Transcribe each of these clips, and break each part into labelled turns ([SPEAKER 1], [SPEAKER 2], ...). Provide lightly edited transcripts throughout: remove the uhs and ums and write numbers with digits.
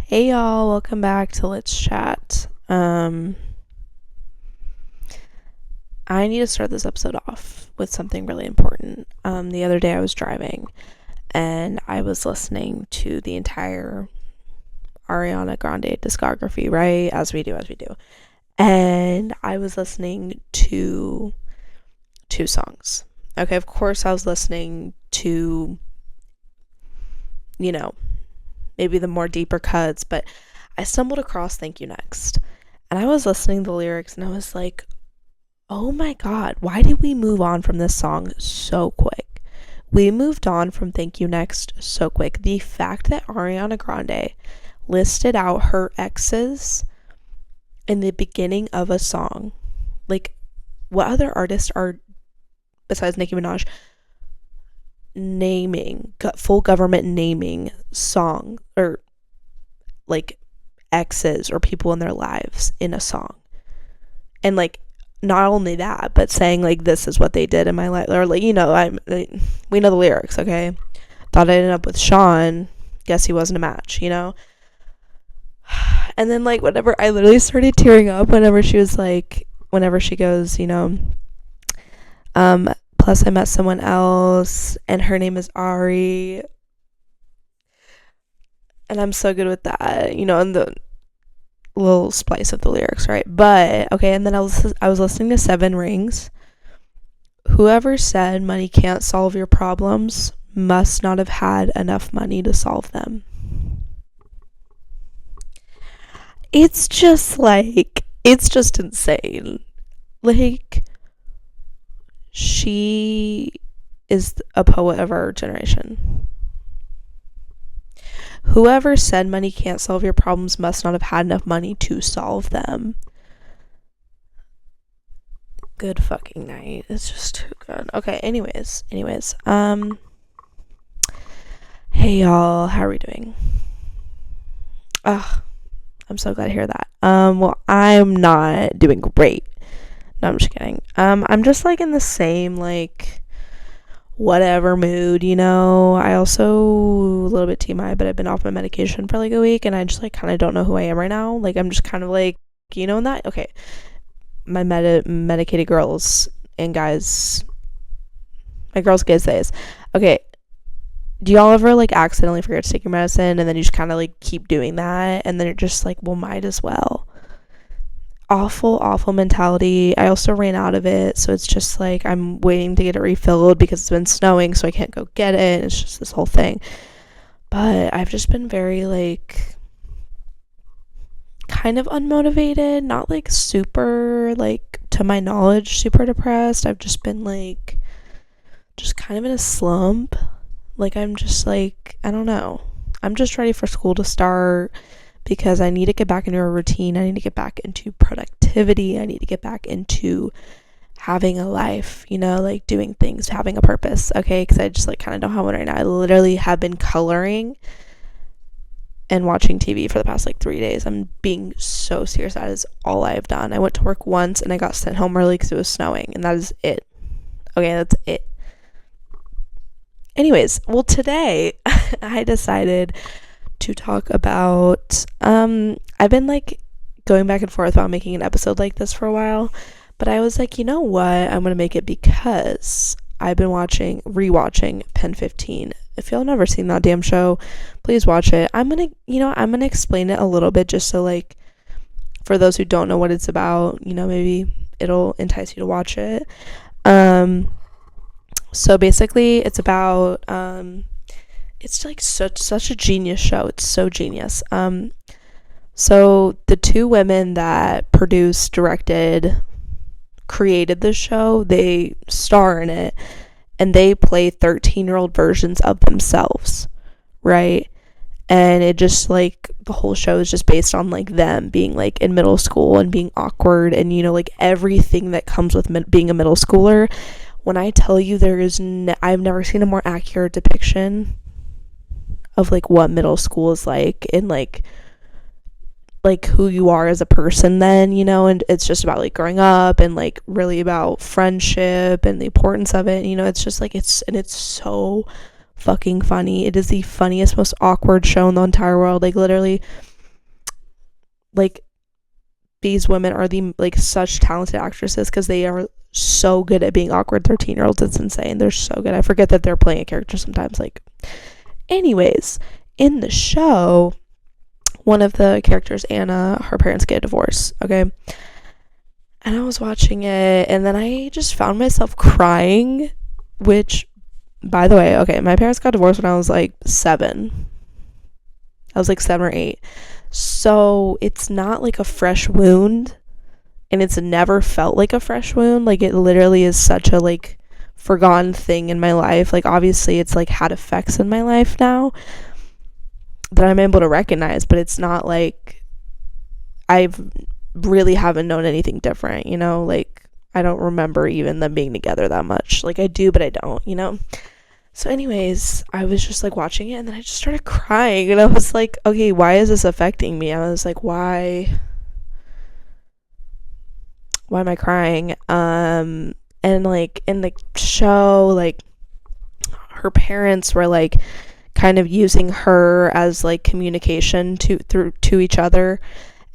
[SPEAKER 1] Hey y'all, welcome back to Let's Chat. I need to start this episode off with something really important. The other day I was driving and I was listening to the entire Ariana Grande discography, right? As we do. And I was listening to two songs. Okay, of course I was listening to, maybe the more deeper cuts, but I stumbled across Thank You Next. And I was listening to the lyrics and I was like, oh my god, why did we move on from this song so quick? We moved on from Thank You Next so quick. The fact that Ariana Grande listed out her exes in the beginning of a song, like, what other artists are, besides Nicki Minaj, naming, full government naming song or like exes or people in their lives in a song? And like, not only that, but saying like, this is what they did in my life, or like, we know the lyrics. Okay, thought I'd end up with Sean, guess he wasn't a match. And then like, whenever I literally started tearing up whenever she goes, plus I met someone else and her name is Ari, and I'm so good with that, and the little splice of the lyrics, right? But okay, and then I was listening to Seven Rings. Whoever said money can't solve your problems must not have had enough money to solve them. It's just insane. Like, she is a poet of our generation. Whoever said money can't solve your problems must not have had enough money to solve them. Good fucking night. It's just too good. Okay, anyways. Hey y'all, how are we doing? I'm so glad to hear that. Well, I'm not doing great. No, I'm just kidding. I'm just like in the same like whatever mood, I also, a little bit TMI, but I've been off my medication for like a week and I just like kind of don't know who I am right now. Like, I'm just kind of like, in that, okay, my medicated girls and guys, my girls guys days. Okay, do y'all ever like accidentally forget to take your medicine and then you just kind of like keep doing that and then you're just like, well, might as well? Awful mentality. I also ran out of it, so it's just like I'm waiting to get it refilled because it's been snowing, so I can't go get it. It's just this whole thing. But I've just been very like kind of unmotivated, not like super, like, to my knowledge, super depressed. I've just been like just kind of in a slump. Like, I'm just like, I don't know, I'm just ready for school to start because I need to get back into a routine. I need to get back into productivity. I need to get back into having a life, like doing things, having a purpose, okay? Because I just like kind of don't have one right now. I literally have been coloring and watching TV for the past like 3 days. I'm being so serious. That is all I've done. I went to work once and I got sent home early because it was snowing, and that is it. Okay, that's it. Anyways, well, today I decided to talk about, I've been like going back and forth about making an episode like this for a while, but I was like, you know what, I'm gonna make it because I've been rewatching Pen 15. If y'all never seen that damn show, please watch it. I'm gonna explain it a little bit just so like for those who don't know what it's about, maybe it'll entice you to watch it. So basically it's about it's like such a genius show. It's so genius. So the two women that produced, directed, created the show, they star in it, and they play 13-year-old versions of themselves, right? And it just like, the whole show is just based on like them being like in middle school and being awkward and like everything that comes with being a middle schooler. When I tell you I've never seen a more accurate depiction of like what middle school is like and like who you are as a person then, and it's just about like growing up and like really about friendship and the importance of it. It's just like it's so fucking funny. It is the funniest, most awkward show in the entire world. Like, literally, like these women are the like such talented actresses because they are so good at being awkward 13-year-olds. It's insane. They're so good. I forget that they're playing a character sometimes. Like, anyways, in the show, one of the characters, Anna, her parents get a divorce, okay? And I was watching it, and then I just found myself crying, which, by the way, okay, my parents got divorced when I was like 7. I was like 7 or 8. So it's not like a fresh wound, and it's never felt like a fresh wound. Like, it literally is such a like forgotten thing in my life. Like, obviously it's like had effects in my life now that I'm able to recognize, but it's not like I've really haven't known anything different, you know? Like, I don't remember even them being together that much. Like, I do, but I don't, you know? So anyways, I was just like watching it, and then I just started crying, and I was like, okay, why is this affecting me? I was like, why am I crying? And like in the show, like her parents were like kind of using her as like communication to each other,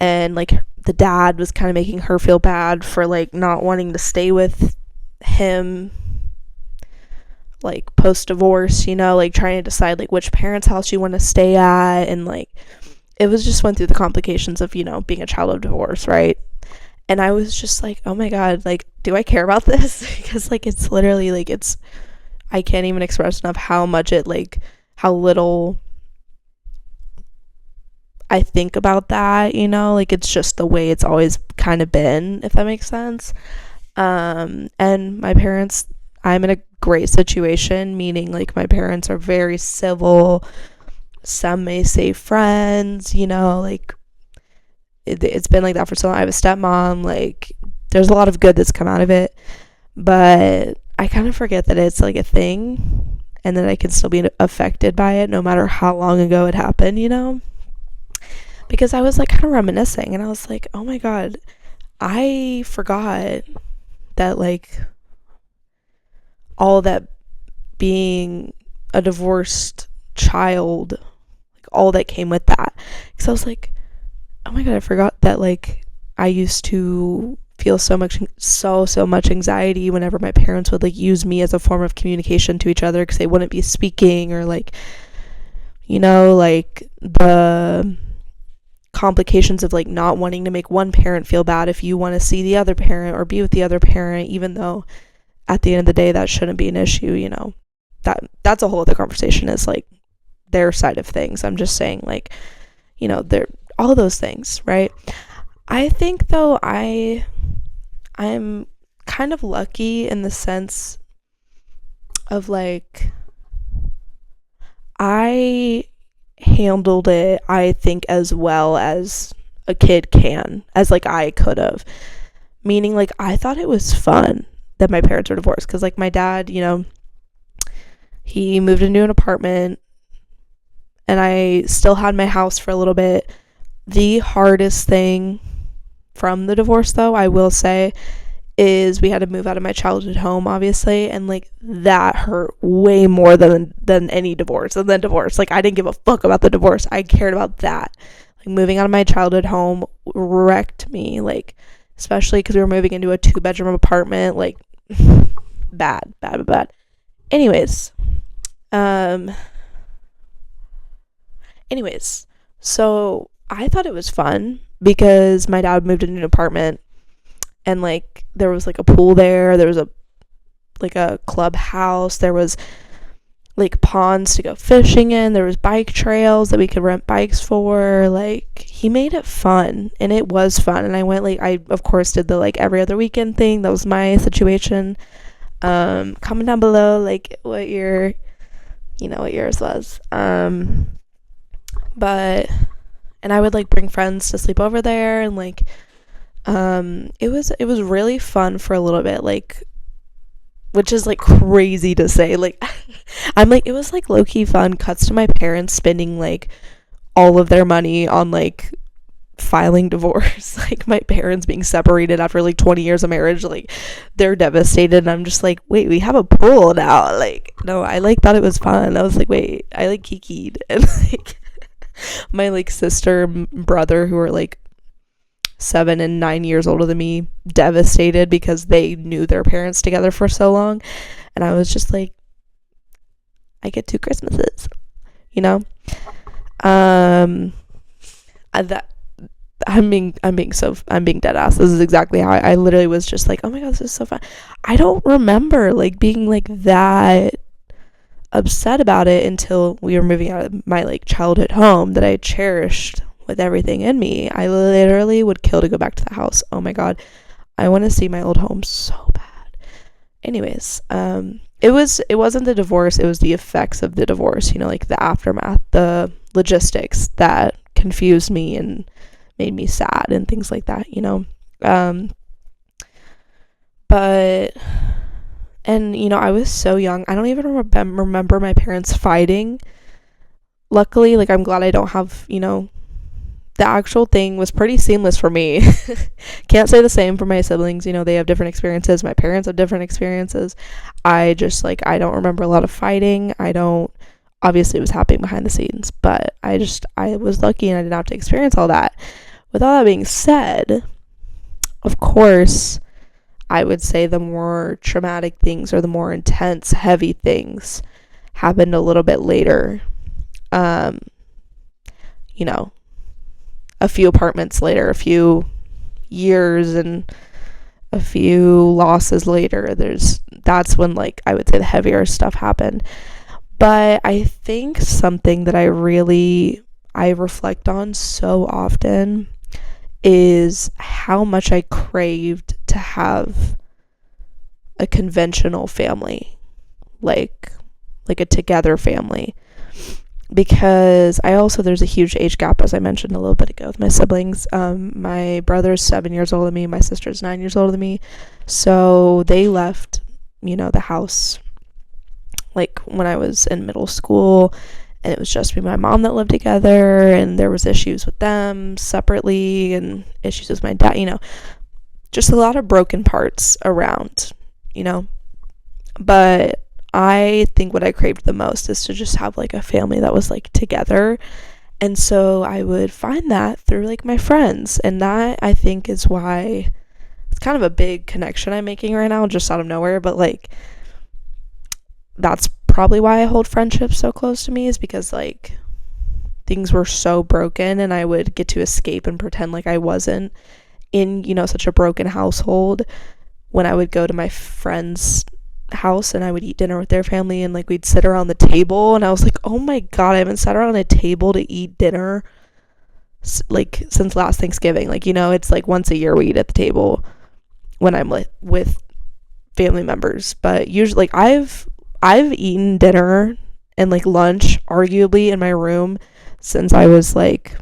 [SPEAKER 1] and like the dad was kind of making her feel bad for like not wanting to stay with him like post divorce, you know, like trying to decide like which parents' house you want to stay at, and like it was just went through the complications of, you know, being a child of divorce, right? And I was just like, oh my god, like, do I care about this? Because like it's literally like I can't even express enough how much it like how little I think about that, you know, like it's just the way it's always kind of been, if that makes sense. And my parents, I'm in a great situation, meaning like my parents are very civil. Some may say friends, you know, like it's been like that for so long. I have a stepmom, like there's a lot of good that's come out of it, but I kind of forget that it's like a thing, and that I can still be affected by it no matter how long ago it happened, you know? Because I was like kind of reminiscing, and I was like, oh my god, I forgot that like all that being a divorced child, like all that came with that. Because I was like, oh my god, I forgot that like I used to feel so much anxiety whenever my parents would like use me as a form of communication to each other, because they wouldn't be speaking, or like, you know, like the complications of like not wanting to make one parent feel bad if you want to see the other parent or be with the other parent, even though at the end of the day that shouldn't be an issue, you know. That's a whole other conversation, is like their side of things. I'm just saying, like, you know, they're all those things, right? I think though I'm kind of lucky in the sense of like I handled it, I think, as well as a kid can, as like I could have. Meaning like I thought it was fun that my parents were divorced, because like my dad, you know, he moved into an apartment, and I still had my house for a little bit. The hardest thing from the divorce, though, I will say, is we had to move out of my childhood home, obviously, and like that hurt way more than any divorce. And then divorce, like I didn't give a fuck about the divorce. I cared about that. Like moving out of my childhood home wrecked me, like especially because we were moving into a 2-bedroom apartment, like bad. Anyways, so I thought it was fun because my dad moved into an apartment, and like there was like a pool there was a clubhouse, there was like ponds to go fishing in, there was bike trails that we could rent bikes for. Like he made it fun, and it was fun. And I went, like, I of course did the like every other weekend thing. That was my situation. Comment down below like what yours was. But and I would like bring friends to sleep over there, and like it was really fun for a little bit, like, which is like crazy to say. Like I'm like, it was like low-key fun. Cuts to my parents spending like all of their money on like filing divorce. Like my parents being separated after like 20 years of marriage, like they're devastated, and I'm just like, wait, we have a pool now. Like, no, I like thought it was fun. I was like, wait, I like kikied. And like my like sister brother, who are like 7 and 9 years older than me devastated because they knew their parents together for so long. And I was just like, I get 2 Christmases, you know? That I'm being dead ass. This is exactly how I literally was just like, oh my god, this is so fun. I don't remember like being like that upset about it until we were moving out of my like childhood home that I cherished with everything in me. I literally would kill to go back to the house. Oh my god, I want to see my old home so bad. Anyways, it wasn't the divorce, it was the effects of the divorce, you know, like the aftermath, the logistics that confused me and made me sad and things like that, you know. But and you know, I was so young, I don't even remember my parents fighting. Luckily, like, I'm glad I don't have, you know, the actual thing was pretty seamless for me. Can't say the same for my siblings, you know, they have different experiences, my parents have different experiences. I just like, I don't remember a lot of fighting. Obviously it was happening behind the scenes, but I was lucky and I didn't have to experience all that. With all that being said, of course, I would say the more traumatic things or the more intense, heavy things happened a little bit later. You know, a few apartments later, a few years and a few losses later, that's when, like, I would say the heavier stuff happened. But I think something that I reflect on so often is how much I craved to have a conventional family, like a together family, because there's a huge age gap, as I mentioned a little bit ago, with my siblings. My brother's 7 years older than me, my sister's 9 years older than me, so they left, you know, the house like when I was in middle school, and it was just me and my mom that lived together, and there was issues with them separately and issues with my dad, you know, just a lot of broken parts around, you know. But I think what I craved the most is to just have like a family that was like together. And so I would find that through like my friends, and that I think is why it's kind of a big connection I'm making right now just out of nowhere, but like that's probably why I hold friendships so close to me, is because like things were so broken and I would get to escape and pretend like I wasn't in, you know, such a broken household when I would go to my friend's house and I would eat dinner with their family, and like we'd sit around the table, and I was like, oh my god, I haven't sat around a table to eat dinner like since last Thanksgiving. Like, you know, it's like once a year we eat at the table when I'm with family members, but usually like I've eaten dinner and like lunch arguably in my room since I was like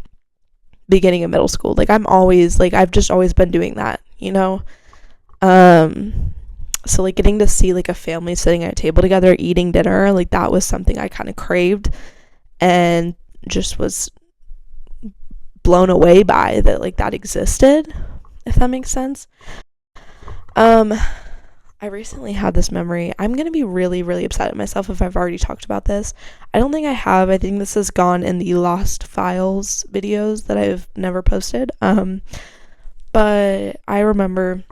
[SPEAKER 1] beginning of middle school. Like I've just always been doing that, you know. So like getting to see like a family sitting at a table together eating dinner, like that was something I kind of craved and just was blown away by that, like that existed, if that makes sense. I recently had this memory. I'm gonna be really, really upset at myself if I've already talked about this. I don't think I have. I think this has gone in the Lost Files videos that I've never posted. But I remember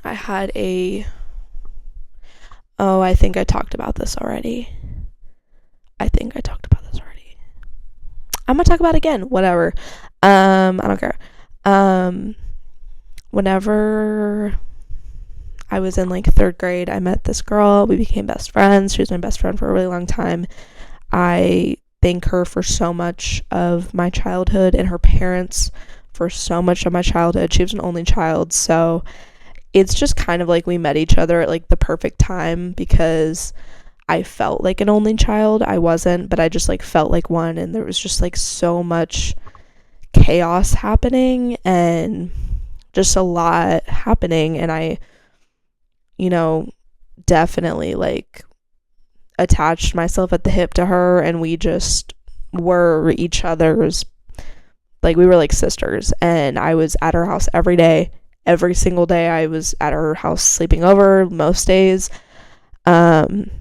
[SPEAKER 1] I had I think I talked about this already. I'm gonna talk about it again. Whatever. I don't care. Whenever I was in like 3rd grade, I met this girl. We became best friends. She was my best friend for a really long time. I thank her for so much of my childhood and her parents for so much of my childhood. She was an only child, so it's just kind of like we met each other at like the perfect time, because I felt like an only child. I wasn't, but I just like felt like one, and there was just like so much chaos happening and just a lot happening, and I, you know, definitely like attached myself at the hip to her, and we just were each other's, like we were like sisters. And I was at her house every single day. I was at her house sleeping over most days. And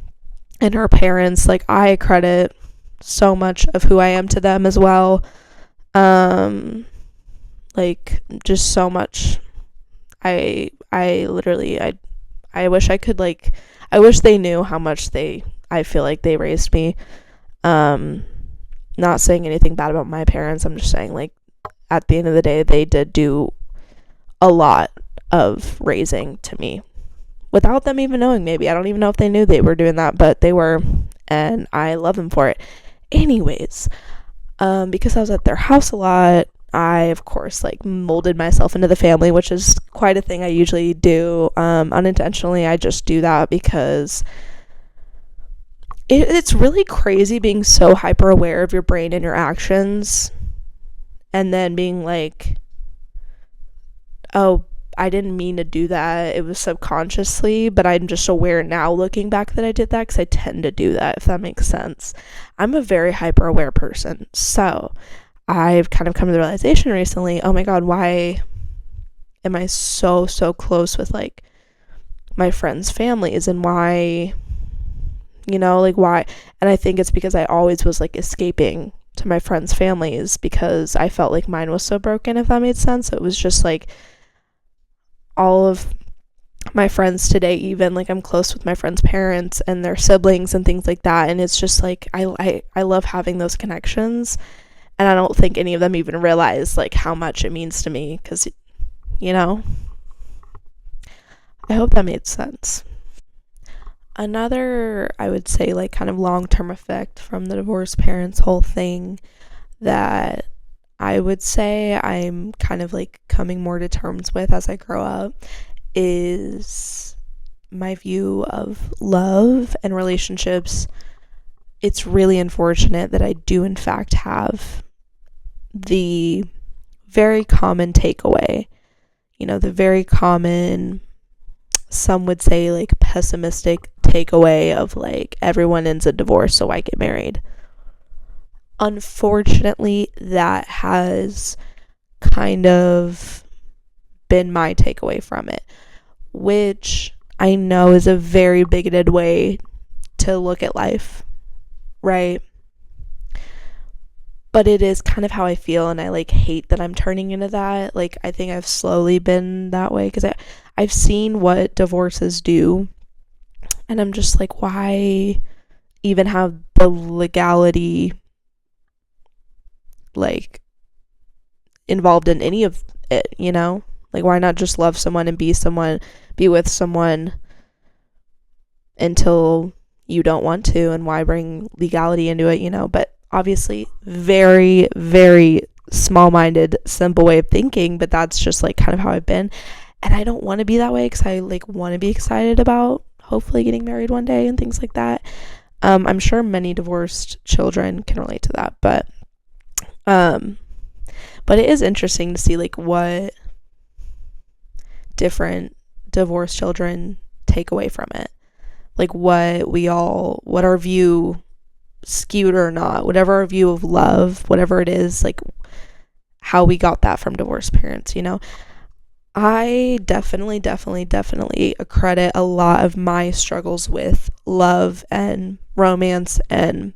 [SPEAKER 1] her parents, like I credit so much of who I am to them as well. like just so much. I literally I wish I could like I wish they knew how much I feel like they raised me. Um Not saying anything bad about my parents. I'm just saying like at the end of the day they did do a lot of raising to me without them even knowing. Maybe I don't even know if they knew they were doing that, but they were, and I love them for it. Anyways, because I was at their house a lot, I of course like molded myself into the family, which is quite a thing I usually do unintentionally. I just do that because it's really crazy being so hyper aware of your brain and your actions, and then being like, oh, I didn't mean to do that. It was subconsciously, but I'm just aware now looking back that I did that because I tend to do that, if that makes sense. I'm a very hyper aware person. So I've kind of come to the realization recently, oh my God, why am I so close with like my friends' families, and why, like why? And I think it's because I always was like escaping to my friends' families because I felt like mine was so broken, if that made sense. So it was just like all of my friends today, even like I'm close with my friends' parents and their siblings and things like that, and it's just like I love having those connections, and I don't think any of them even realize like how much it means to me, because I hope that made sense. Another, I would say, like kind of long-term effect from the divorced parents whole thing that I would say I'm kind of like coming more to terms with as I grow up is my view of love and relationships. It's really unfortunate that I do in fact have the very common takeaway, the very common, some would say like pessimistic takeaway of like everyone ends in divorce, so I get married. Unfortunately, that has kind of been my takeaway from it, which I know is a very bigoted way to look at life, right? But it is kind of how I feel, and I like hate that I'm turning into that. Like I think I've slowly been that way because I've seen what divorces do, and I'm just like, why even have the legality like involved in any of it, like why not just love someone and be with someone until you don't want to, and why bring legality into it, but obviously very, very small-minded, simple way of thinking, but that's just like kind of how I've been, and I don't want to be that way because I like want to be excited about hopefully getting married one day and things like that. I'm sure many divorced children can relate to that, but it is interesting to see like what different divorced children take away from it, like what our view, skewed or not, whatever our view of love, whatever it is, like how we got that from divorced parents. I definitely accredit a lot of my struggles with love and romance and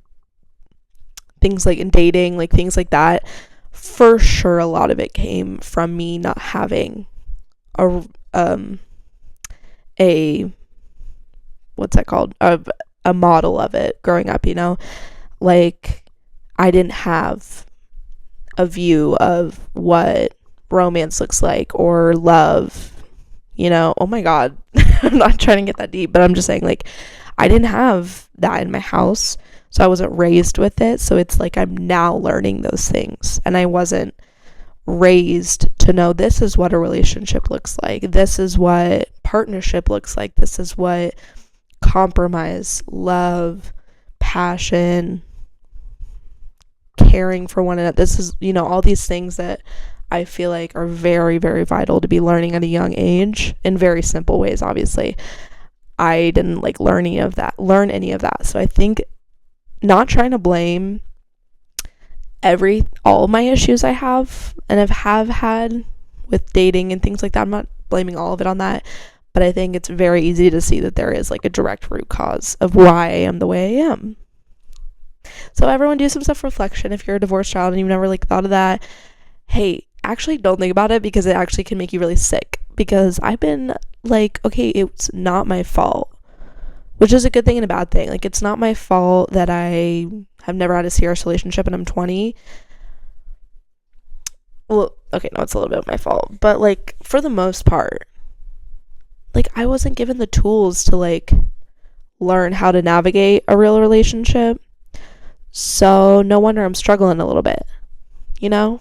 [SPEAKER 1] things like in dating, like things like that. For sure, a lot of it came from me not having a what's that called, a model of it growing up. Like I didn't have a view of what romance looks like or love. Oh my God, I'm not trying to get that deep, but I'm just saying like I didn't have that in my house, so I wasn't raised with it. So it's like I'm now learning those things, and I wasn't raised to know this is what a relationship looks like, this is what partnership looks like, this is what compromise, love, passion, caring for one another, this is, all these things that I feel like are very, very vital to be learning at a young age in very simple ways. Obviously I didn't like learn any of that. So I think, not trying to blame all of my issues I have and have had with dating and things like that, I'm not blaming all of it on that, but I think it's very easy to see that there is like a direct root cause of why I am the way I am. So everyone do some self-reflection. If you're a divorced child and you've never like thought of that, hey, actually don't think about it because it actually can make you really sick, because I've been like, okay, it's not my fault, which is a good thing and a bad thing. Like, it's not my fault that I have never had a serious relationship and I'm 20. Well, okay, no, it's a little bit of my fault, but like for the most part, like I wasn't given the tools to like learn how to navigate a real relationship. So no wonder I'm struggling a little bit, you know?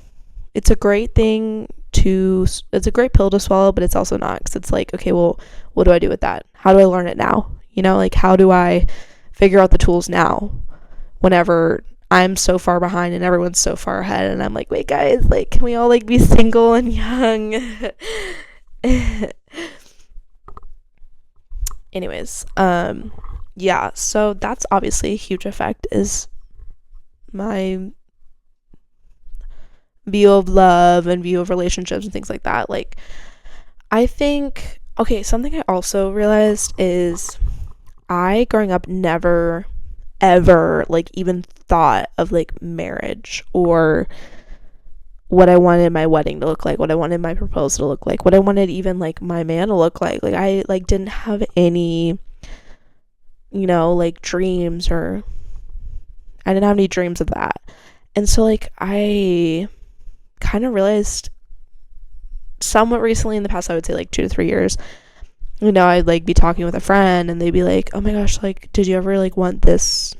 [SPEAKER 1] It's a great thing it's a great pill to swallow, but it's also not, because it's like, okay, well, what do I do with that? How do I learn it now? You know, like, how do I figure out the tools now whenever I'm so far behind and everyone's so far ahead, and I'm like, wait, guys, like, can we all like be single and young? Anyways, yeah, so that's obviously a huge effect, is my view of love and view of relationships and things like that. Like, I think, okay, something I also realized is I, growing up, never ever like even thought of like marriage, or what I wanted my wedding to look like, what I wanted my proposal to look like, what I wanted even like my man to look like. Like, I like didn't have any, you know, like dreams, or I didn't have any dreams of that. And so like I kind of realized somewhat recently, in the past, I would say like 2 to 3 years, you know, I'd like be talking with a friend and they'd be like, oh my gosh, like, did you ever like want this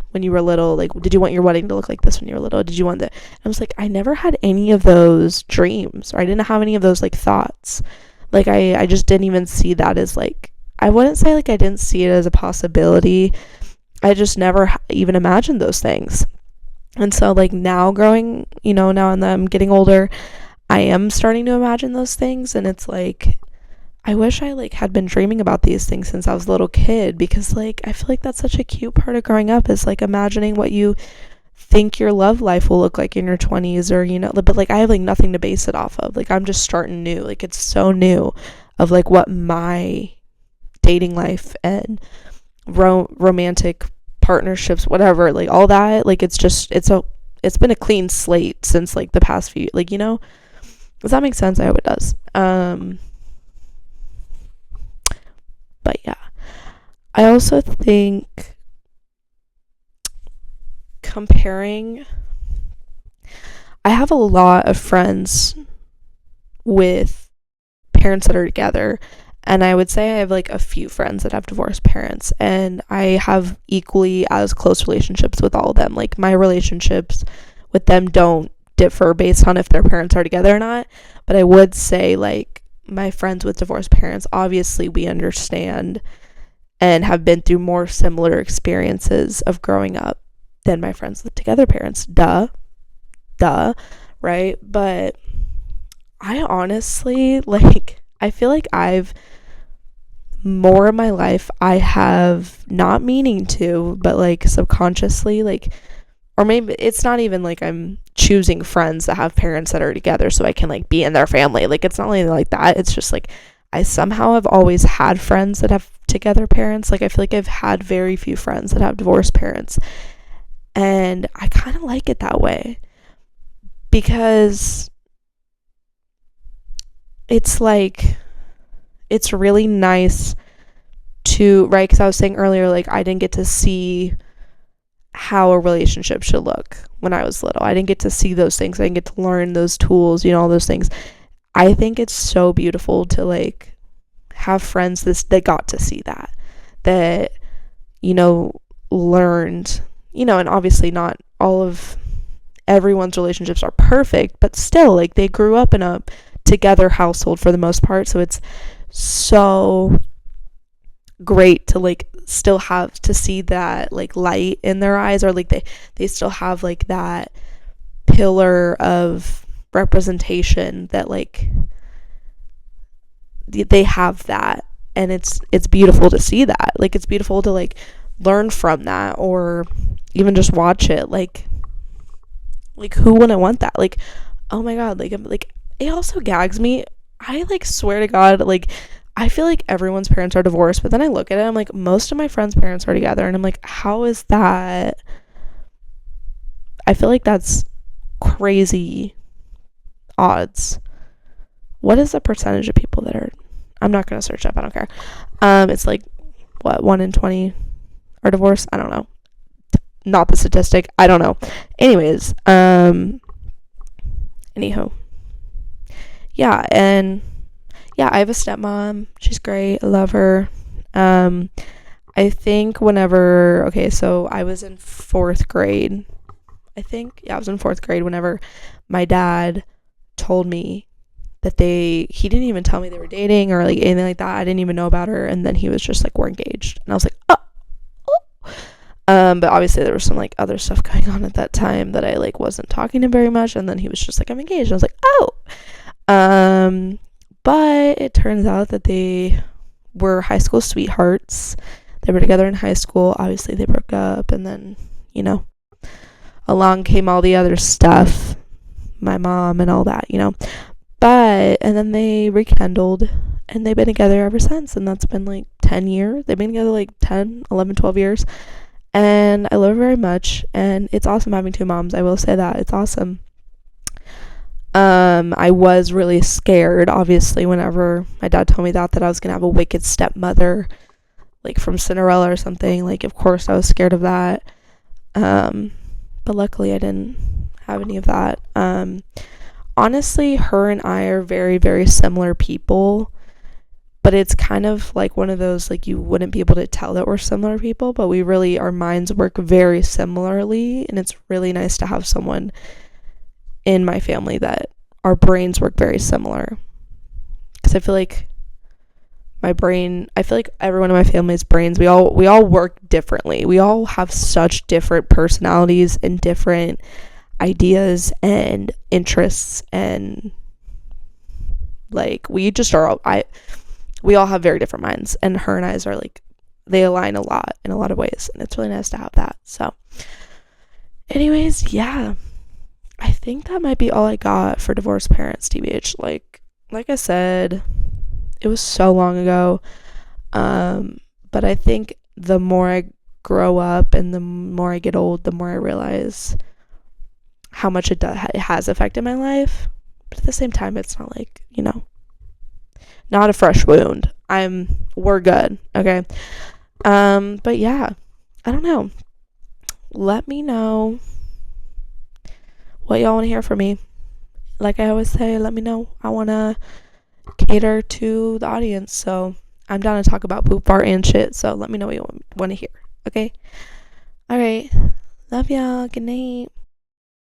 [SPEAKER 1] when you were little? Like, did you want your wedding to look like this when you were little? Did you want that? And I was like, I never had any of those dreams, or I didn't have any of those like thoughts. Like, I just didn't even see that as like, I wouldn't say like I didn't see it as a possibility. I just never even imagined those things. And so like now growing, you know, now and I'm getting older, I am starting to imagine those things, and it's like, I wish I like had been dreaming about these things since I was a little kid, because like I feel like that's such a cute part of growing up, is like imagining what you think your love life will look like in your 20s, or you know, but like I have like nothing to base it off of. Like, I'm just starting new. Like, it's so new of like what my dating life and romantic partnerships, whatever, like all that, like it's been a clean slate since like the past few, like, you know, does that make sense? I hope it does. But yeah, I also think comparing, I have a lot of friends with parents that are together, and I would say I have like a few friends that have divorced parents, and I have equally as close relationships with all of them. Like, my relationships with them don't differ based on if their parents are together or not, but I would say like my friends with divorced parents, obviously we understand and have been through more similar experiences of growing up than my friends with together parents. Duh, right? But I honestly, like, I feel like I've more of my life, I have, not meaning to, but like subconsciously, like, or maybe it's not even like I'm choosing friends that have parents that are together so I can like be in their family. Like, it's not anything like that. It's just like I somehow have always had friends that have together parents. Like, I feel like I've had very few friends that have divorced parents, and I kind of like it that way, because it's like, it's really nice to, right, because I was saying earlier, like, I didn't get to see how a relationship should look when I was little. I didn't get to see those things. I didn't get to learn those tools, you know, all those things. I think it's so beautiful to like have friends that got to see that, you know, learned, you know, and obviously not all of everyone's relationships are perfect, but still, like, they grew up in a together household for the most part, so it's so great to like still have to see that like light in their eyes, or like they still have like that pillar of representation that like they have that, and it's beautiful to see that. Like, it's beautiful to like learn from that, or even just watch it. Like who wouldn't want that? Like, oh my god, like, I'm like, it also gags me. I like swear to god, like, I feel like everyone's parents are divorced, but then I look at it, I'm like, most of my friends' parents are together, and I'm like, how is that? I feel like that's crazy odds. What is the percentage of people that are, I'm not going to search up, I don't care. It's like, what, 1 in 20 are divorced? I don't know. Not the statistic. I don't know. Anyways, anywho. Yeah, and yeah, I have a stepmom. She's great. I love her. I think okay, so I was in 4th grade. I was in 4th grade whenever my dad told me that he didn't even tell me they were dating or like anything like that. I didn't even know about her. And then he was just like, we're engaged. And I was like, oh. But obviously there was some like other stuff going on at that time that I like wasn't talking to him very much. And then he was just like, I'm engaged. And I was like, oh. But it turns out that they were high school sweethearts. They were together in high school. Obviously they broke up, and then, along came all the other stuff, my mom and all that, and then they rekindled, and they've been together ever since, and that's been like 10 years. They've been together like 10, 11, 12 years, and I love her very much, and it's awesome having 2 moms. I will say that. It's awesome. I was really scared, obviously, whenever my dad told me that I was gonna have a wicked stepmother, like from Cinderella or something. Like, of course I was scared of that. But luckily I didn't have any of that. Honestly, her and I are very, very similar people, but it's kind of like one of those, like, you wouldn't be able to tell that we're similar people, but our minds work very similarly, and it's really nice to have someone in my family that our brains work very similar, because I feel like everyone in my family's brains, we all work differently. We all have such different personalities and different ideas and interests, and like we all have very different minds, and her and I's are like, they align a lot in a lot of ways, and it's really nice to have that. So anyways, yeah, I think that might be all I got for divorced parents, TBH. Like I said, it was so long ago, but I think the more I grow up and the more I get old, the more I realize how much it has affected my life. But at the same time, it's not like, not a fresh wound. We're good, okay? But yeah, I don't know. Let me know what y'all want to hear from me. Like I always say, let me know. I want to cater to the audience, so I'm down to talk about poop, fart, and shit. So let me know what you want to hear, okay? All right, love y'all. Good night.